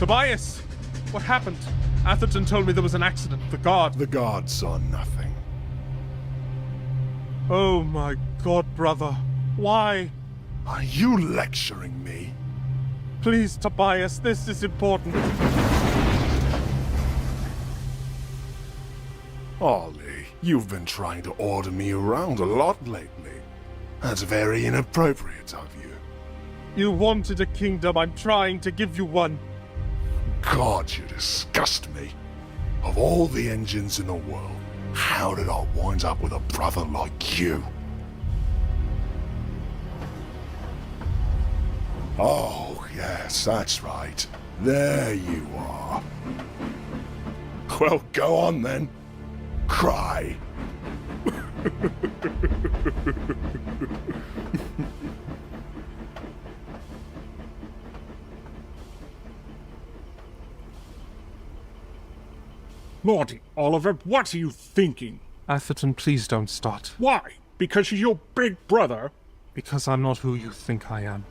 Tobias! What happened? Atherton told me there was an accident. The guard. The guard saw nothing. Oh my god, brother. Why? Are you lecturing me? Please, Tobias, this is important. Ollie, you've been trying to order me around a lot lately. That's very inappropriate of you. You wanted a kingdom, I'm trying to give you one. God, you disgust me. Of all the engines in the world, how did I wind up with a brother like you? Oh, yes, that's right. There you are. Well, go on then. Cry. Lordy, Oliver, what are you thinking? Atherton, please don't start. Why? Because you're your big brother? Because I'm not who you think I am.